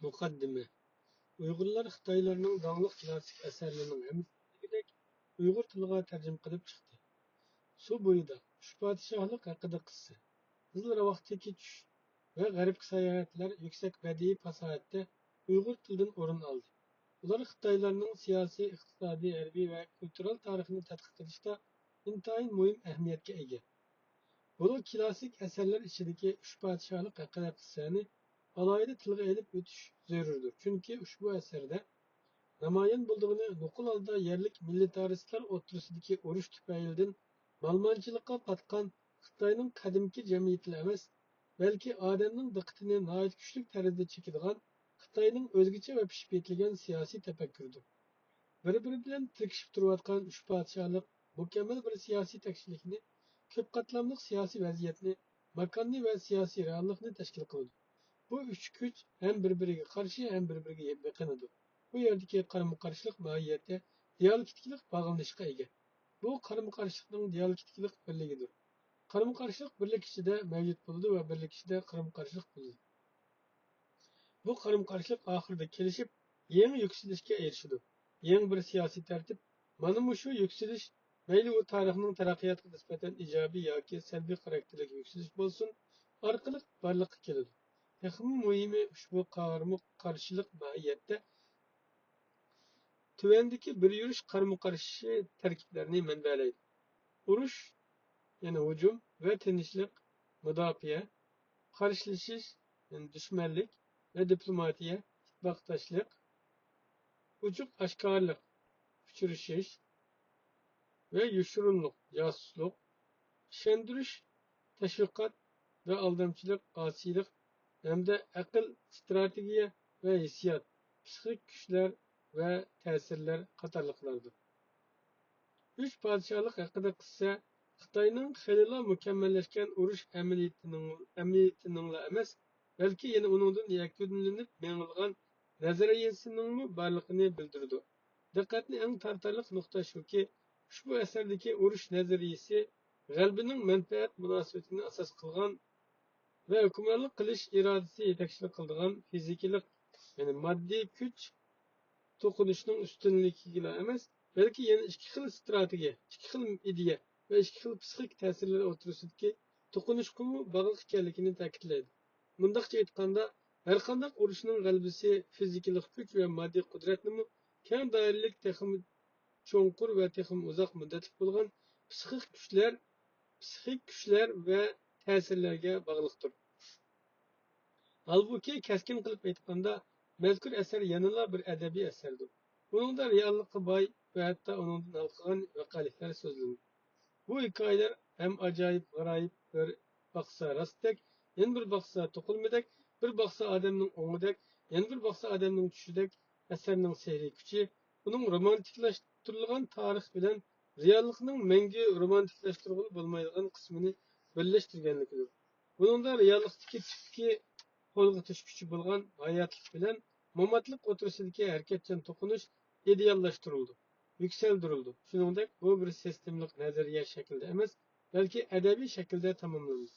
Muqaddime Uyg'urlar Xitoylarning donglik klassik asarlarining hammasidagidek Uyg'ur tiliga tarjima qilib chiqdi. Suv bo'yida uch podshohlik haqida qissa, qizil ravoqdagi tush va g'arbga sayohatlar yuksak badiiy fasohatda Uyg'ur tilidan o'rin oldi. Ular Xitoylarning siyosiy, iqtisodiy, harbiy va kultural tarixini tadqiq qilishda intayin muhim ahamiyatga ega. Bu klassik asarlar ichidagi uch podshohlik haqida qissani alohida tilga elib o'tish zarurdir. Chunki ushbu asarda namoyon bo'ldig'ini nuqul holda yerlik militaristlar o'rtasidagi urush tufaylidan malmonchilikqa qatgan Xitoyning qadimki jamiyati emas, balki odamning diqqatini nihoyat kuchli tarzda chekadigan Xitoyning o'zgacha va pishib yetilgan siyosiy tafakkurdir. Bir-biri bilan tirkishib turayotgan uch podshohlik mukammal bir siyosiy tashkillikni, ko'p qatlamli siyosiy vaziyatni, makonni va siyosiy reallikni tashkil qiladi. Bu üç kuch hem birbiriga qarshi hem birbiriga yaqinidir. Bu yerdagi qarama-qarshilik mohiyati dialektiklik bog'lanishga ega. Bu qarama-qarshilikning dialektiklik birligidir. Qarama-qarshilik birlik ichida mavjud bo'ladi va birlik ichida qarama-qarshilik bo'ladi. Bu qarama-qarshilik oxirida kelishib, yangi yuksalishga erishadi. Yangi bir siyosiy tartib mana shu yuksalish mayli u tarixning taraqqiyotiga nisbatan ijobiy yoki salbiy xarakterli yuksalish bo'lsin, orqali barliqqa keladi. Texmi muhimi ushbu qarama-qarshilik mohiyatda tuvandagi bir yurish qarama-qarshi tarkiblarini manbalaydi. Urush, ya'ni hujum va tinchlik, mudofaa, qarshilashish, ya'ni dushmanlik va diplomatiya, ittifoqdoshlik, uchuq oshkorlik, uchrashish va yoshirinlik, josuslik, ishontirish, tashviqot va aldamchilik, osiylik hamda aql, strategiya va hissiyot, psixik kuchlar va ta'sirlar qatorliqlardir. Uch podshohlik haqida qissa Xitoyning xeyli mukammallashgan urush amaliyatining emas, balki yana uningdan yakunlanib mengilgan nazariyasining borligini bildirdi. Diqqatni eng tortarli nuqta shuki, ushbu asardagi urush nazariyasi g'albining manfaat munosabatini asos qilgan ve hükümranlık qilish irodasi yetakchilik qiladigan fizikalik, ya'ni moddiy kuch to'qinishning ustunligiga emas, balki yana ikki xil strategiya, ikki xil ideya va ikki xil psixik ta'sirlar o'rtasidagi to'qinishga bog'liq ekanligini ta'kidlaydi. Mundaqcha aytganda, har qanday urushning g'alabasi fizikalik kuch va moddiy qudratni keng doiralik texmi cho'nqur va texmi uzoq muddatli bo'lgan psixik kuchlar va ta'sirlarga bog'liqdir. Halbuki keskin qilib aytganda, mazkur asar yanada bir adabiy asardir. Uningda reallikqa boy va hatto uningdan halqagan vaqaliklar so'zlanadi. Bu hikoyalar hem ajoyib, g'aroyib, bir baqsa rostdek, yana bir baqsa to'qilmadek, bir baqsa odamning o'ngidek, yana bir baqsa odamning tushidek asarning sehriy kuchi, uning romantiklashtirilgan tarix bilan reallikning mangu romantiklashtirg'ili bo'lmaydigan qismini birlashtirganligidir. Buningda reallikdagi tipki qo'lga tushkuchi bo'lgan hayotlik bilan momatlik o'tirisidagi harakatchan to'qinish ideallashtirildi, yuksaldirildi. Shuningdek, bu bir sistemlik nazariya shaklida emas, balki adabiy shaklda tamomlandi.